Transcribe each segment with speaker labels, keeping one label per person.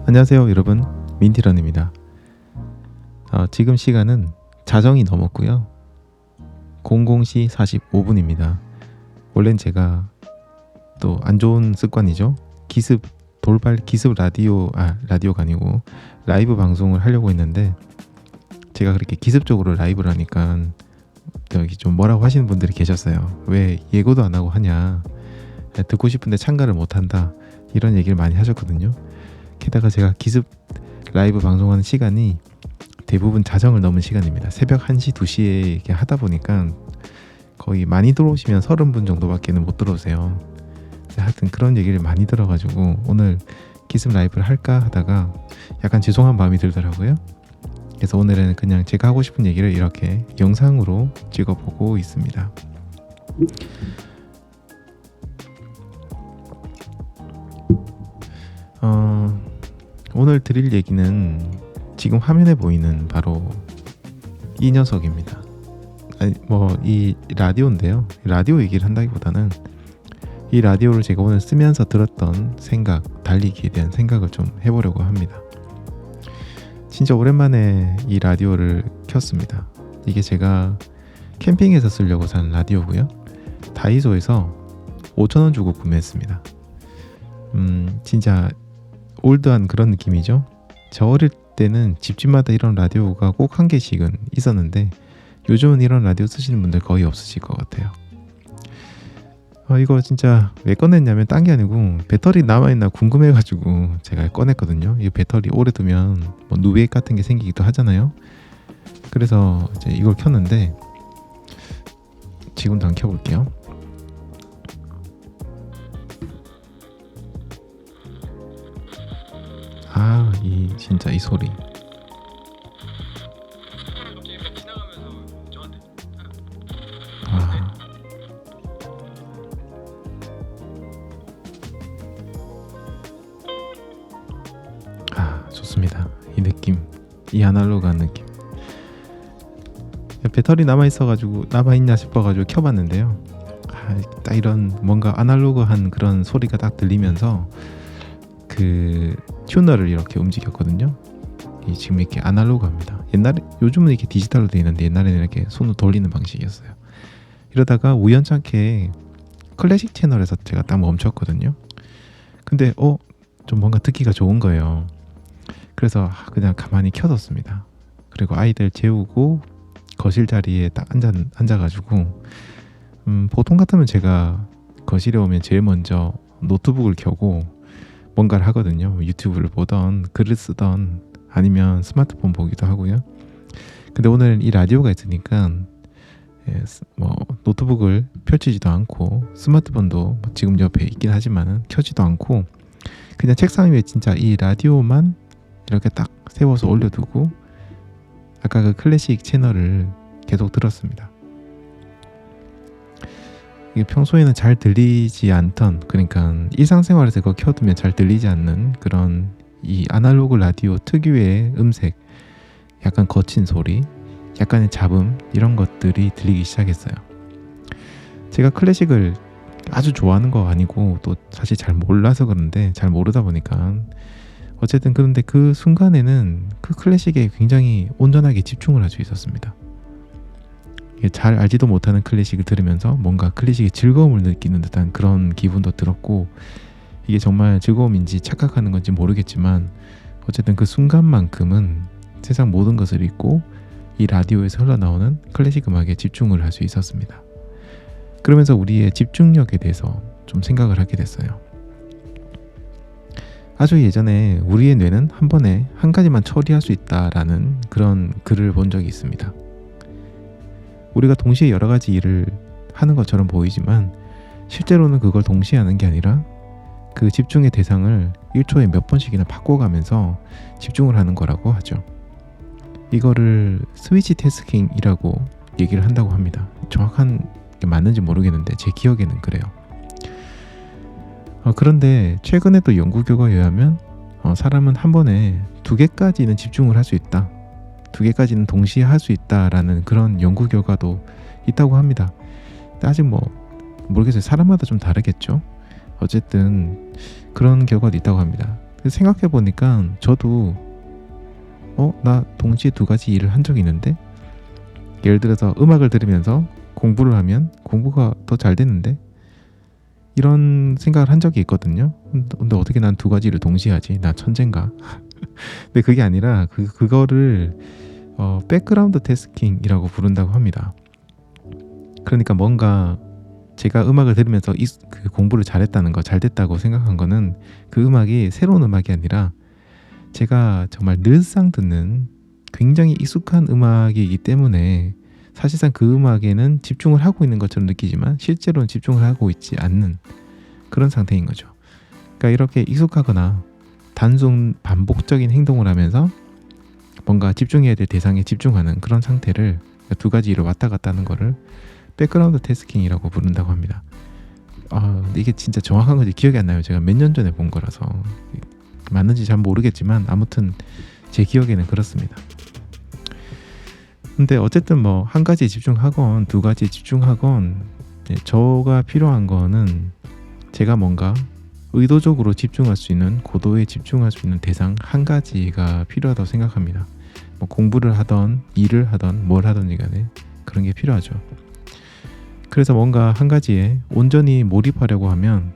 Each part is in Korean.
Speaker 1: 안녕하세요 여러분, 민티런입니다. 지금 시간은 자정이 넘었고요. 00시 45분입니다. 원래는 제가 또 안 좋은 습관이죠. 돌발 기습 라디오가 아니고 라이브 방송을 하려고 했는데, 제가 그렇게 기습적으로 라이브를 하니까 여기 좀 뭐라고 하시는 분들이 계셨어요. 왜 예고도 안 하고 하냐, 듣고 싶은데 참가를 못 한다, 이런 얘기를 많이 하셨거든요. 게다가 제가 기습 라이브 방송하는 시간이 대부분 자정을 넘은 시간입니다. 새벽 1시, 2시에 이렇게 하다 보니까 거의 많이 들어오시면 30분 정도밖에 못 들어오세요. 하여튼 그런 얘기를 많이 들어가지고 오늘 기습 라이브를 할까 하다가 약간 죄송한 마음이 들더라고요. 그래서 오늘은 그냥 제가 하고 싶은 얘기를 이렇게 영상으로 찍어보고 있습니다. 오늘 드릴 얘기는 지금 화면에 보이는 바로 이 녀석입니다. 이 라디오인데요. 라디오 얘기를 한다기보다는 이 라디오를 제가 오늘 쓰면서 들었던 생각, 달리기에 대한 생각을 좀 해보려고 합니다. 진짜 오랜만에 이 라디오를 켰습니다. 이게 제가 캠핑에서 쓰려고 산 라디오고요. 다이소에서 5,000원 주고 구매했습니다. 진짜 올드한 그런 느낌이죠. 저 어릴 때는 집집마다 이런 라디오가 꼭 한 개씩은 있었는데 요즘은 이런 라디오 쓰시는 분들 거의 없으실 것 같아요. 이거 진짜 왜 꺼냈냐면 딴 게 아니고 배터리 남아있나 궁금해가지고 제가 꺼냈거든요. 이 배터리 오래 두면 누에 같은 게 생기기도 하잖아요. 그래서 이제 이걸 켰는데 지금도 한번 켜볼게요. 진짜 이 소리. 좋습니다. 이 느낌, 이 아날로그한 느낌. 배터리 남아있냐 싶어가지고 켜봤는데요. 딱 이런 뭔가 아날로그한 그런 소리가 딱 들리면서 그 튜너를 이렇게 움직였거든요. 지금 이렇게 아날로그합니다. 요즘은 이렇게 디지털로 되어 있는데 옛날에는 이렇게 손으로 돌리는 방식이었어요. 이러다가 우연찮게 클래식 채널에서 제가 딱 멈췄거든요. 근데 좀 뭔가 듣기가 좋은 거예요. 그래서 그냥 가만히 켜뒀습니다. 그리고 아이들 재우고 거실 자리에 딱 앉아가지고 보통 같으면 제가 거실에 오면 제일 먼저 노트북을 켜고 뭔가를 하거든요. 유튜브를 보던 글을 쓰던 아니면 스마트폰 보기도 하고요. 근데 오늘 이 라디오가 있으니까 노트북을 펼치지도 않고 스마트폰도 지금 옆에 있긴 하지만 켜지도 않고 그냥 책상 위에 진짜 이 라디오만 이렇게 딱 세워서 올려두고 아까 그 클래식 채널을 계속 들었습니다. 이게 평소에는 잘 들리지 않던, 그러니까 일상생활에서 그거 켜두면 잘 들리지 않는 그런 이 아날로그 라디오 특유의 음색, 약간 거친 소리, 약간의 잡음, 이런 것들이 들리기 시작했어요. 제가 클래식을 아주 좋아하는 거 아니고 또 사실 잘 몰라서 그런데, 잘 모르다 보니까 어쨌든 그런데 그 순간에는 그 클래식에 굉장히 온전하게 집중을 할 수 있었습니다. 잘 알지도 못하는 클래식을 들으면서 뭔가 클래식의 즐거움을 느끼는 듯한 그런 기분도 들었고, 이게 정말 즐거움인지 착각하는 건지 모르겠지만 어쨌든 그 순간만큼은 세상 모든 것을 잊고 이 라디오에서 흘러나오는 클래식 음악에 집중을 할 수 있었습니다. 그러면서 우리의 집중력에 대해서 좀 생각을 하게 됐어요. 아주 예전에 우리의 뇌는 한 번에 한 가지만 처리할 수 있다라는 그런 글을 본 적이 있습니다. 우리가 동시에 여러 가지 일을 하는 것처럼 보이지만 실제로는 그걸 동시에 하는 게 아니라 그 집중의 대상을 1초에 몇 번씩이나 바꿔가면서 집중을 하는 거라고 하죠. 이거를 스위치 태스킹이라고 얘기를 한다고 합니다. 정확한 게 맞는지 모르겠는데 제 기억에는 그래요. 그런데 최근에 또 연구 결과에 의하면 사람은 한 번에 2개까지는 집중을 할 수 있다, 2개까지는 동시에 할 수 있다라는 그런 연구 결과도 있다고 합니다. 아직 모르겠어요. 사람마다 좀 다르겠죠. 어쨌든 그런 결과도 있다고 합니다. 생각해 보니까 저도 나 동시에 두 가지 일을 한 적이 있는데, 예를 들어서 음악을 들으면서 공부를 하면 공부가 더 잘 되는데, 이런 생각을 한 적이 있거든요. 근데 어떻게 난 두 가지를 동시에 하지? 나 천재인가? 근데 그게 아니라 그거를 백그라운드 태스킹이라고 부른다고 합니다. 그러니까 뭔가 제가 음악을 들으면서 그 공부를 잘했다는 거, 잘 됐다고 생각한 거는 그 음악이 새로운 음악이 아니라 제가 정말 늘상 듣는 굉장히 익숙한 음악이기 때문에 사실상 그 음악에는 집중을 하고 있는 것처럼 느끼지만 실제로는 집중을 하고 있지 않는 그런 상태인 거죠. 그러니까 이렇게 익숙하거나 단순 반복적인 행동을 하면서 뭔가 집중해야 될 대상에 집중하는 그런 상태를, 두 가지 일을 왔다 갔다 하는 거를 백그라운드 태스킹이라고 부른다고 합니다. 근데 이게 진짜 정확한 건지 기억이 안 나요. 제가 몇 년 전에 본 거라서 맞는지 잘 모르겠지만 아무튼 제 기억에는 그렇습니다. 근데 어쨌든 뭐 한 가지에 집중하건 두 가지에 집중하건, 저가 필요한 거는 제가 뭔가 의도적으로 집중할 수 있는, 고도에 집중할 수 있는 대상 한 가지가 필요하다고 생각합니다. 뭐 공부를 하던 일을 하던 뭘 하든지 간에 그런 게 필요하죠. 그래서 뭔가 한 가지에 온전히 몰입하려고 하면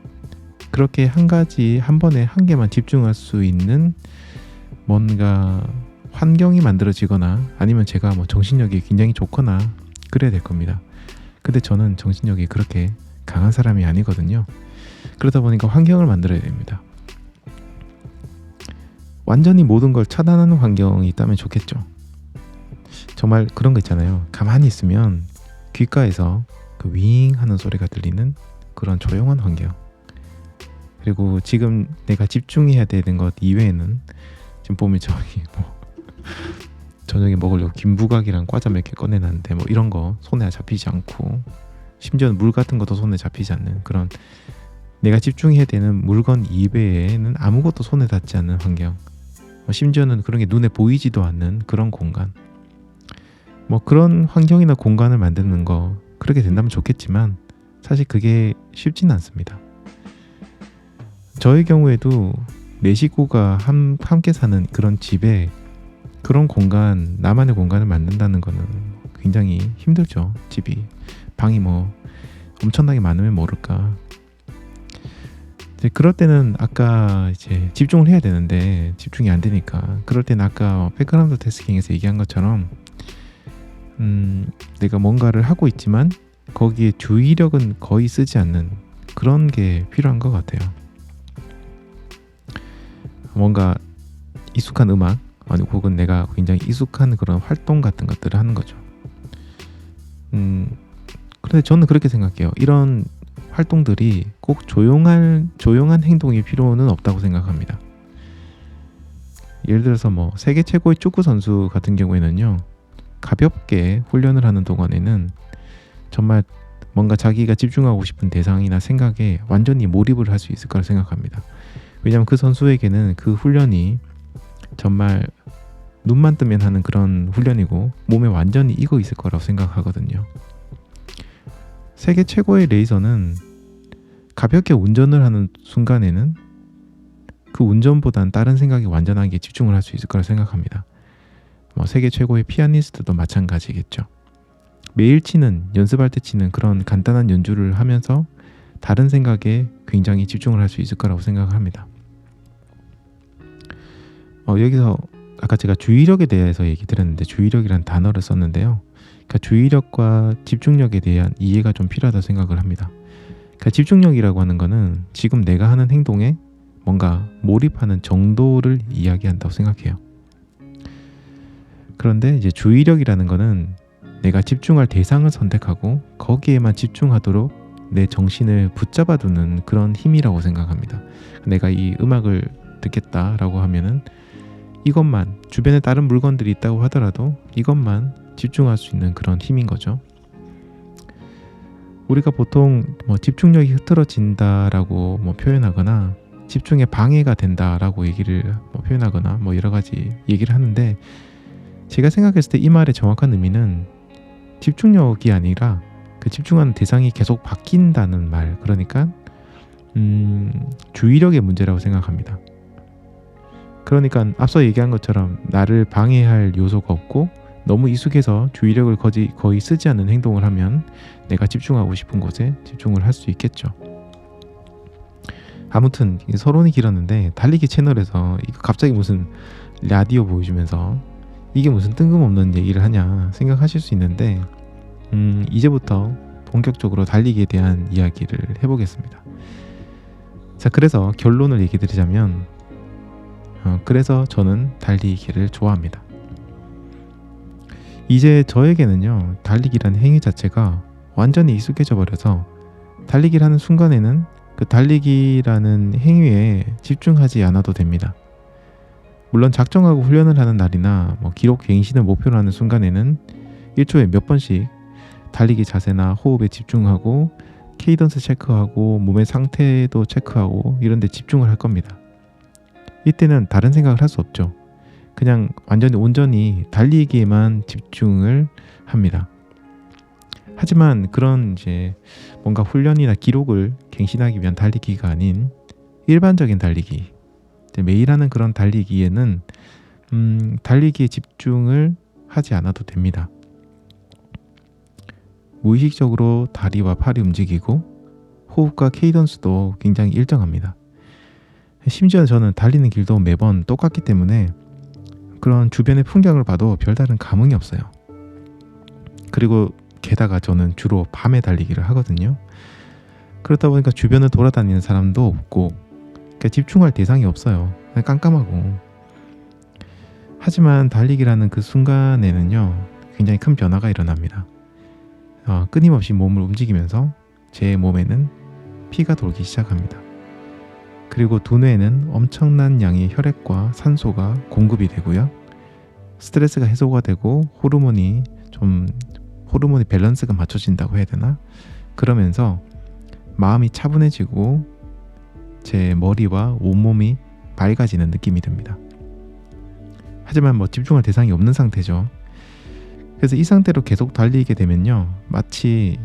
Speaker 1: 그렇게 한 가지 한 번에 한 개만 집중할 수 있는 뭔가 환경이 만들어지거나 아니면 제가 뭐 정신력이 굉장히 좋거나 그래야 될 겁니다. 근데 저는 정신력이 그렇게 강한 사람이 아니거든요. 그러다 보니까 환경을 만들어야 됩니다. 완전히 모든 걸 차단하는 환경이 있다면 좋겠죠. 정말 그런 거 있잖아요. 가만히 있으면 귓가에서 그 윙 하는 소리가 들리는 그런 조용한 환경. 그리고 지금 내가 집중해야 되는 것 이외에는 지금 보면 저기 뭐 저녁에 먹으려고 김부각이랑 과자 몇 개 꺼내놨는데 뭐 이런 거 손에 잡히지 않고, 심지어는 물 같은 것도 손에 잡히지 않는 그런, 내가 집중해야 되는 물건 이외에는 아무것도 손에 닿지 않는 환경, 심지어는 그런 게 눈에 보이지도 않는 그런 공간, 뭐 그런 환경이나 공간을 만드는 거, 그렇게 된다면 좋겠지만 사실 그게 쉽지는 않습니다. 저의 경우에도 내 식구가 함께 사는 그런 집에 그런 공간, 나만의 공간을 만든다는 거는 굉장히 힘들죠. 집이, 방이 뭐 엄청나게 많으면 모를까. 그럴 때는 아까 이제 집중을 해야 되는데 집중이 안 되니까, 그럴 때는 아까 백그라운드 태스킹에서 얘기한 것처럼 내가 뭔가를 하고 있지만 거기에 주의력은 거의 쓰지 않는 그런 게 필요한 것 같아요. 뭔가 익숙한 음악, 아니 혹은 내가 굉장히 익숙한 그런 활동 같은 것들을 하는 거죠. 그런데 저는 그렇게 생각해요. 이런 활동들이 꼭 조용한 행동이 필요는 없다고 생각합니다. 예를 들어서 뭐 세계 최고의 축구 선수 같은 경우에는요, 가볍게 훈련을 하는 동안에는 정말 뭔가 자기가 집중하고 싶은 대상이나 생각에 완전히 몰입을 할 수 있을 거라 생각합니다. 왜냐하면 그 선수에게는 그 훈련이 정말 눈만 뜨면 하는 그런 훈련이고 몸에 완전히 익어 있을 거라고 생각하거든요. 세계 최고의 레이서는 가볍게 운전을 하는 순간에는 그 운전보단 다른 생각에 완전하게 집중을 할 수 있을 거라 생각합니다. 세계 최고의 피아니스트도 마찬가지겠죠. 매일 연습할 때 치는 그런 간단한 연주를 하면서 다른 생각에 굉장히 집중을 할 수 있을 거라고 생각합니다. 여기서 아까 제가 주의력에 대해서 얘기 드렸는데, 주의력이라는 단어를 썼는데요. 그러니까 주의력과 집중력에 대한 이해가 좀 필요하다고 생각을 합니다. 그러니까 집중력이라고 하는 거는 지금 내가 하는 행동에 뭔가 몰입하는 정도를 이야기한다고 생각해요. 그런데 이제 주의력이라는 거는 내가 집중할 대상을 선택하고 거기에만 집중하도록 내 정신을 붙잡아두는 그런 힘이라고 생각합니다. 내가 이 음악을 듣겠다라고 하면은 이것만, 주변에 다른 물건들이 있다고 하더라도 이것만 집중할 수 있는 그런 힘인 거죠. 우리가 보통 집중력이 흐트러진다라고 표현하거나 집중에 방해가 된다라고 얘기를 표현하거나 여러 가지 얘기를 하는데, 제가 생각했을 때 이 말의 정확한 의미는 집중력이 아니라 그 집중하는 대상이 계속 바뀐다는 말, 그러니까 주의력의 문제라고 생각합니다. 그러니까 앞서 얘기한 것처럼 나를 방해할 요소가 없고 너무 익숙해서 주의력을 거의 쓰지 않는 행동을 하면 내가 집중하고 싶은 곳에 집중을 할 수 있겠죠. 아무튼 서론이 길었는데 달리기 채널에서 이거 갑자기 무슨 라디오 보여주면서 이게 무슨 뜬금없는 얘기를 하냐 생각하실 수 있는데 이제부터 본격적으로 달리기에 대한 이야기를 해보겠습니다. 자, 그래서 결론을 얘기 드리자면 그래서 저는 달리기를 좋아합니다. 이제 저에게는요, 달리기라는 행위 자체가 완전히 익숙해져 버려서 달리기를 하는 순간에는 그 달리기라는 행위에 집중하지 않아도 됩니다. 물론 작정하고 훈련을 하는 날이나 기록 갱신을 목표로 하는 순간에는 1초에 몇 번씩 달리기 자세나 호흡에 집중하고 케이던스 체크하고 몸의 상태도 체크하고 이런 데 집중을 할 겁니다. 이때는 다른 생각을 할 수 없죠. 그냥 완전히 온전히 달리기에만 집중을 합니다. 하지만 그런 이제 뭔가 훈련이나 기록을 갱신하기 위한 달리기가 아닌 일반적인 달리기, 매일 하는 그런 달리기에는 달리기에 집중을 하지 않아도 됩니다. 무의식적으로 다리와 팔이 움직이고 호흡과 케이던스도 굉장히 일정합니다. 심지어 저는 달리는 길도 매번 똑같기 때문에 그런 주변의 풍경을 봐도 별다른 감흥이 없어요. 그리고 게다가 저는 주로 밤에 달리기를 하거든요. 그렇다 보니까 주변을 돌아다니는 사람도 없고 그러니까 집중할 대상이 없어요. 그냥 깜깜하고. 하지만 달리기라는 그 순간에는요, 굉장히 큰 변화가 일어납니다. 끊임없이 몸을 움직이면서 제 몸에는 피가 돌기 시작합니다. 그리고 두뇌에는 엄청난 양의 혈액과 산소가 공급이 되고요. 스트레스가 해소가 되고 호르몬이 밸런스가 맞춰진다고 해야 되나? 그러면서 마음이 차분해지고 제 머리와 온몸이 맑아지는 느낌이 듭니다. 하지만 집중할 대상이 없는 상태죠. 그래서 이 상태로 계속 달리게 되면요, 마치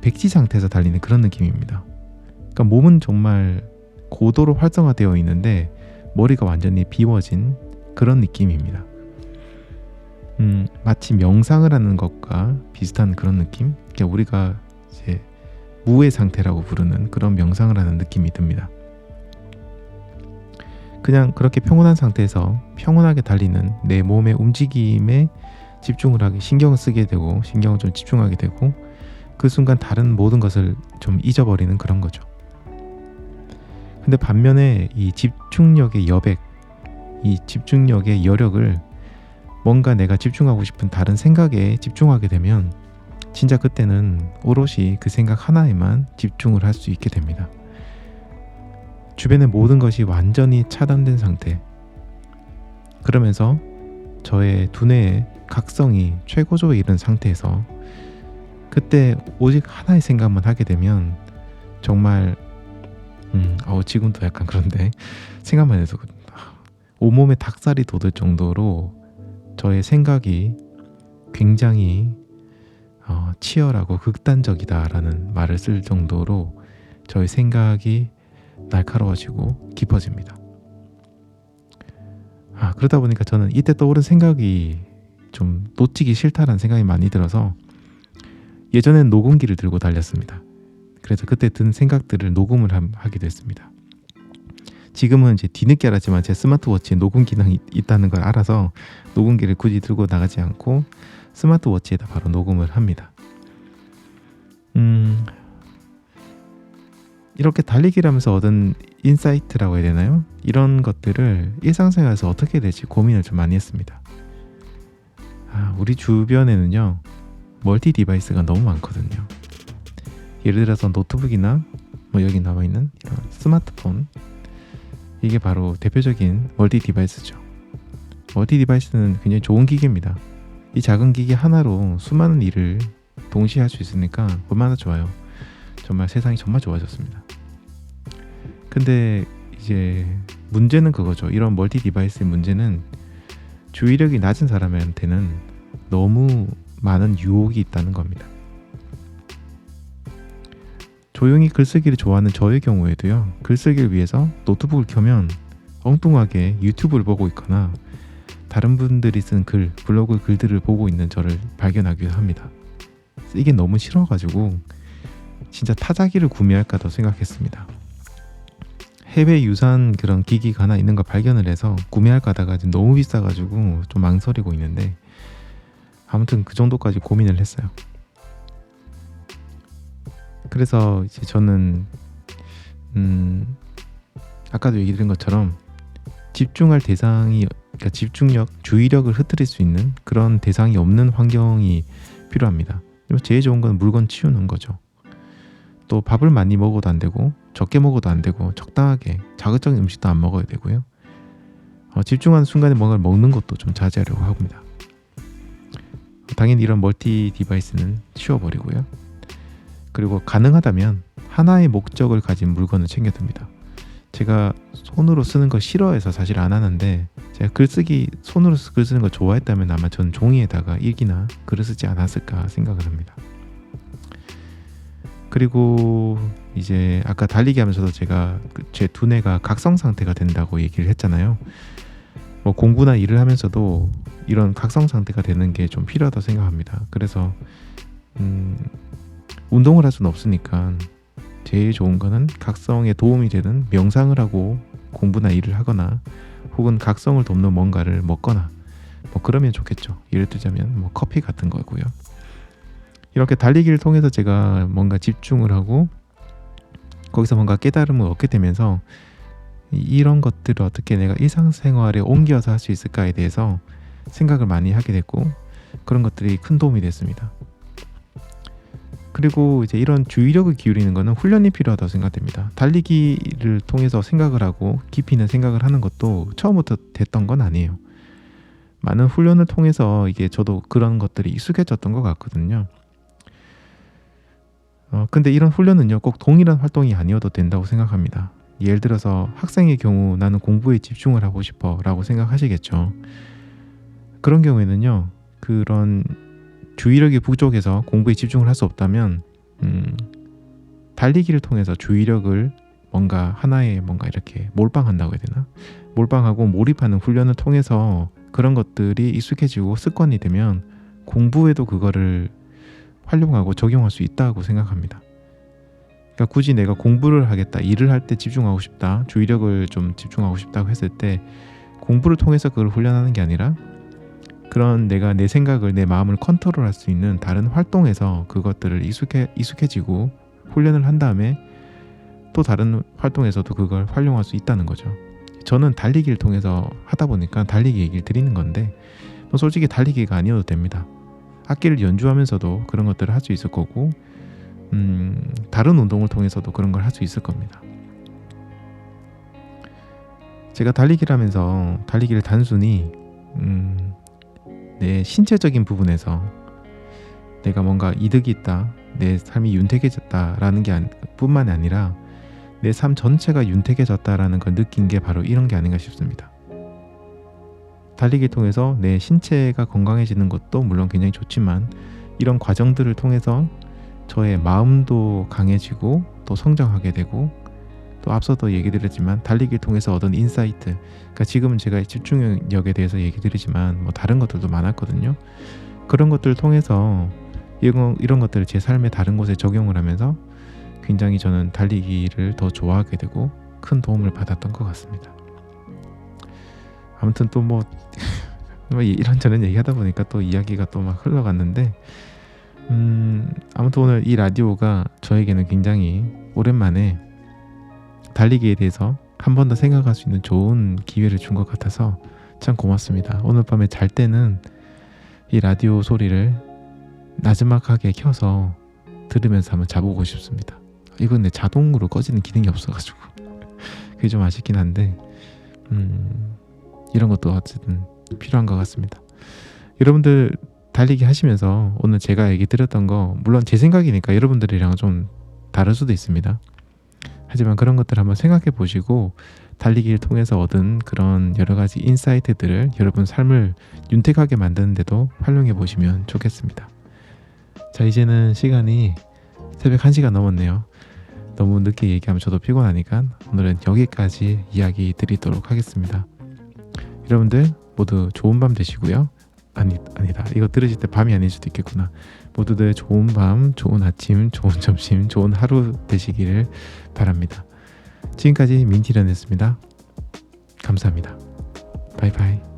Speaker 1: 백지 상태에서 달리는 그런 느낌입니다. 그러니까 몸은 정말 고도로 활성화되어 있는데 머리가 완전히 비워진 그런 느낌입니다. 마치 명상을 하는 것과 비슷한 그런 느낌? 그러니까 우리가 이제 무의 상태라고 부르는 그런 명상을 하는 느낌이 듭니다. 그냥 그렇게 평온한 상태에서 평온하게 달리는 내 몸의 움직임에 집중을 하게, 신경을 쓰게 되고 신경을 좀 집중하게 되고 그 순간 다른 모든 것을 좀 잊어버리는 그런 거죠. 근데 반면에 이 집중력의 여백, 이 집중력의 여력을 뭔가 내가 집중하고 싶은 다른 생각에 집중하게 되면 진짜 그때는 오롯이 그 생각 하나에만 집중을 할 수 있게 됩니다. 주변의 모든 것이 완전히 차단된 상태. 그러면서 저의 두뇌의 각성이 최고조에 이른 상태에서 그때 오직 하나의 생각만 하게 되면 정말 지금도 약간 그런데 생각만 해도 온몸에 닭살이 돋을 정도로 저의 생각이 굉장히 치열하고 극단적이다라는 말을 쓸 정도로 저의 생각이 날카로워지고 깊어집니다. 그러다 보니까 저는 이때 떠오른 생각이 좀 놓치기 싫다라는 생각이 많이 들어서 예전엔 녹음기를 들고 달렸습니다. 그래서 그때 든 생각들을 녹음을 하기도 했습니다. 지금은 이제 뒤늦게 알았지만 제 스마트워치에 녹음 기능이 있다는 걸 알아서 녹음기를 굳이 들고 나가지 않고 스마트워치에다 바로 녹음을 합니다. 이렇게 달리기를 하면서 얻은 인사이트라고 해야 되나요? 이런 것들을 일상생활에서 어떻게 될지 고민을 좀 많이 했습니다. 우리 주변에는요, 멀티 디바이스가 너무 많거든요. 예를 들어서 노트북이나 여기 나와 있는 이런 스마트폰, 이게 바로 대표적인 멀티 디바이스죠. 멀티 디바이스는 굉장히 좋은 기계입니다. 이 작은 기계 하나로 수많은 일을 동시에 할 수 있으니까 얼마나 좋아요. 정말 세상이 정말 좋아졌습니다. 근데 이제 문제는 그거죠. 이런 멀티 디바이스의 문제는 주의력이 낮은 사람한테는 너무 많은 유혹이 있다는 겁니다. 조용히 글쓰기를 좋아하는 저의 경우에도요, 글쓰기를 위해서 노트북을 켜면 엉뚱하게 유튜브를 보고 있거나 다른 분들이 쓴 글, 블로그 글들을 보고 있는 저를 발견하기도 합니다. 이게 너무 싫어가지고 진짜 타자기를 구매할까도 생각했습니다. 해외 유산 그런 기기가 하나 있는 거 발견을 해서 구매할까 하다가 너무 비싸가지고 좀 망설이고 있는데, 아무튼 그 정도까지 고민을 했어요. 그래서 이제 저는 아까도 얘기 드린 것처럼 집중할 대상이, 그러니까 집중력, 주의력을 흩뜨릴 수 있는 그런 대상이 없는 환경이 필요합니다. 제일 좋은 건 물건 치우는 거죠. 또 밥을 많이 먹어도 안 되고 적게 먹어도 안 되고 적당하게 자극적인 음식도 안 먹어야 되고요. 집중하는 순간에 뭔가를 먹는 것도 좀 자제하려고 합니다. 당연히 이런 멀티 디바이스는 치워버리고요. 그리고 가능하다면 하나의 목적을 가진 물건을 챙겨둡니다. 제가 손으로 쓰는 거 싫어해서 사실 안 하는데, 제가 글쓰기, 손으로 글 쓰는 거 좋아했다면 아마 전 종이에다가 일기나 글을 쓰지 않았을까 생각을 합니다. 그리고 이제 아까 달리기 하면서도 제가 제 두뇌가 각성 상태가 된다고 얘기를 했잖아요. 뭐 공부나 일을 하면서도 이런 각성 상태가 되는 게 좀 필요하다고 생각합니다. 그래서 운동을 할 수는 없으니까 제일 좋은 거는 각성에 도움이 되는 명상을 하고 공부나 일을 하거나 혹은 각성을 돕는 뭔가를 먹거나 뭐 그러면 좋겠죠. 예를 들자면 뭐 커피 같은 거고요. 이렇게 달리기를 통해서 제가 뭔가 집중을 하고 거기서 뭔가 깨달음을 얻게 되면서 이런 것들을 어떻게 내가 일상생활에 옮겨서 할 수 있을까에 대해서 생각을 많이 하게 됐고, 그런 것들이 큰 도움이 됐습니다. 그리고 이제 이런 주의력을 기울이는 것은 훈련이 필요하다고 생각됩니다. 달리기를 통해서 생각을 하고 깊이 있는 생각을 하는 것도 처음부터 됐던 건 아니에요. 많은 훈련을 통해서 이게 저도 그런 것들이 익숙해졌던 것 같거든요. 근데 이런 훈련은요, 꼭 동일한 활동이 아니어도 된다고 생각합니다. 예를 들어서 학생의 경우 나는 공부에 집중을 하고 싶어 라고 생각하시겠죠. 그런 경우에는요, 그런 주의력이 부족해서 공부에 집중을 할 수 없다면 달리기를 통해서 주의력을 뭔가 하나에 뭔가 이렇게 몰빵한다고 해야 되나? 몰빵하고 몰입하는 훈련을 통해서 그런 것들이 익숙해지고 습관이 되면 공부에도 그거를 활용하고 적용할 수 있다고 생각합니다. 그러니까 굳이 내가 공부를 하겠다, 일을 할 때 집중하고 싶다, 주의력을 좀 집중하고 싶다고 했을 때 공부를 통해서 그걸 훈련하는 게 아니라 그런 내가 내 생각을, 내 마음을 컨트롤할 수 있는 다른 활동에서 그것들을 익숙해지고 훈련을 한 다음에 또 다른 활동에서도 그걸 활용할 수 있다는 거죠. 저는 달리기를 통해서 하다 보니까 달리기 얘기를 드리는 건데, 뭐 솔직히 달리기가 아니어도 됩니다. 악기를 연주하면서도 그런 것들을 할 수 있을 거고, 다른 운동을 통해서도 그런 걸 할 수 있을 겁니다. 제가 달리기를 하면서 달리기를 단순히 내 신체적인 부분에서 내가 뭔가 이득이 있다, 내 삶이 윤택해졌다라는 게 뿐만이 아니라 내 삶 전체가 윤택해졌다라는 걸 느낀 게 바로 이런 게 아닌가 싶습니다. 달리기를 통해서 내 신체가 건강해지는 것도 물론 굉장히 좋지만, 이런 과정들을 통해서 저의 마음도 강해지고 또 성장하게 되고, 또 앞서도 얘기 드렸지만 달리기를 통해서 얻은 인사이트, 그러니까 지금은 제가 집중력에 대해서 얘기 드리지만 뭐 다른 것들도 많았거든요. 그런 것들을 통해서 이런 것들을 제 삶의 다른 곳에 적용을 하면서 굉장히 저는 달리기를 더 좋아하게 되고 큰 도움을 받았던 것 같습니다. 아무튼 또 뭐 이런저런 얘기하다 보니까 또 이야기가 또 막 흘러갔는데, 아무튼 오늘 이 라디오가 저에게는 굉장히 오랜만에 달리기에 대해서 한 번 더 생각할 수 있는 좋은 기회를 준 것 같아서 참 고맙습니다. 오늘 밤에 잘 때는 이 라디오 소리를 나지막하게 켜서 들으면서 한번 자보고 싶습니다. 이건 내 자동으로 꺼지는 기능이 없어가지고 그게 좀 아쉽긴 한데, 이런 것도 어쨌든 필요한 것 같습니다. 여러분들 달리기 하시면서 오늘 제가 얘기 드렸던 거, 물론 제 생각이니까 여러분들이랑 좀 다를 수도 있습니다. 하지만 그런 것들 한번 생각해 보시고 달리기를 통해서 얻은 그런 여러 가지 인사이트들을 여러분 삶을 윤택하게 만드는 데도 활용해 보시면 좋겠습니다. 자, 이제는 시간이 새벽 1시가 넘었네요. 너무 늦게 얘기하면 저도 피곤하니까 오늘은 여기까지 이야기 드리도록 하겠습니다. 여러분들 모두 좋은 밤 되시고요. 아니다. 이거 들으실 때 밤이 아닐 수도 있겠구나. 모두들 좋은 밤, 좋은 아침, 좋은 점심, 좋은 하루 되시기를 바랍니다. 지금까지 민티런이었습니다. 감사합니다. 바이바이.